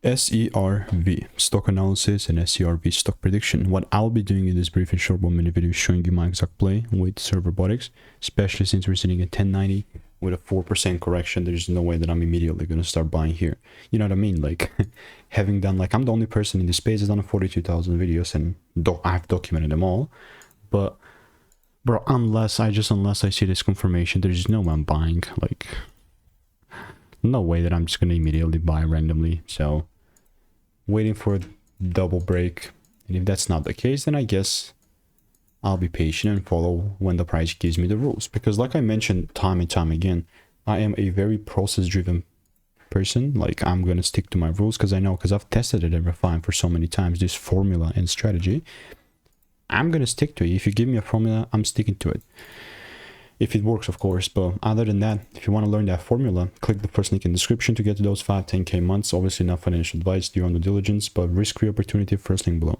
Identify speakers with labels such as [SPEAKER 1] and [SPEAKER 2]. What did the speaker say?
[SPEAKER 1] SERV stock analysis and SERV stock prediction. What I'll be doing in this brief and short 1 minute video is showing you my exact play with Serve Robotics, especially since we're sitting at 1090 with a 4% correction. There's no way that I'm immediately going to start buying here. You know what I mean? Like having done, like, I'm the only person in this space that's done 42,000 videos, and I've documented them all. But bro, unless I see this confirmation, there's no way I'm buying. Like, no way that I'm just going to immediately buy randomly. So waiting for a double break, and if that's not the case, then I guess I'll be patient and follow when the price gives me the rules. Because like I mentioned time and time again, I am a very process driven person. Like, I'm going to stick to my rules because I know, because I've tested it and refined for so many times this formula and strategy. I'm going to stick to it. If you give me a formula, I'm sticking to it. If it works, of course. But other than that, if you want to learn that formula, click the first link in the description to get to those 5-10K months. Obviously not financial advice, do your own due diligence, but risk-free opportunity, first link below.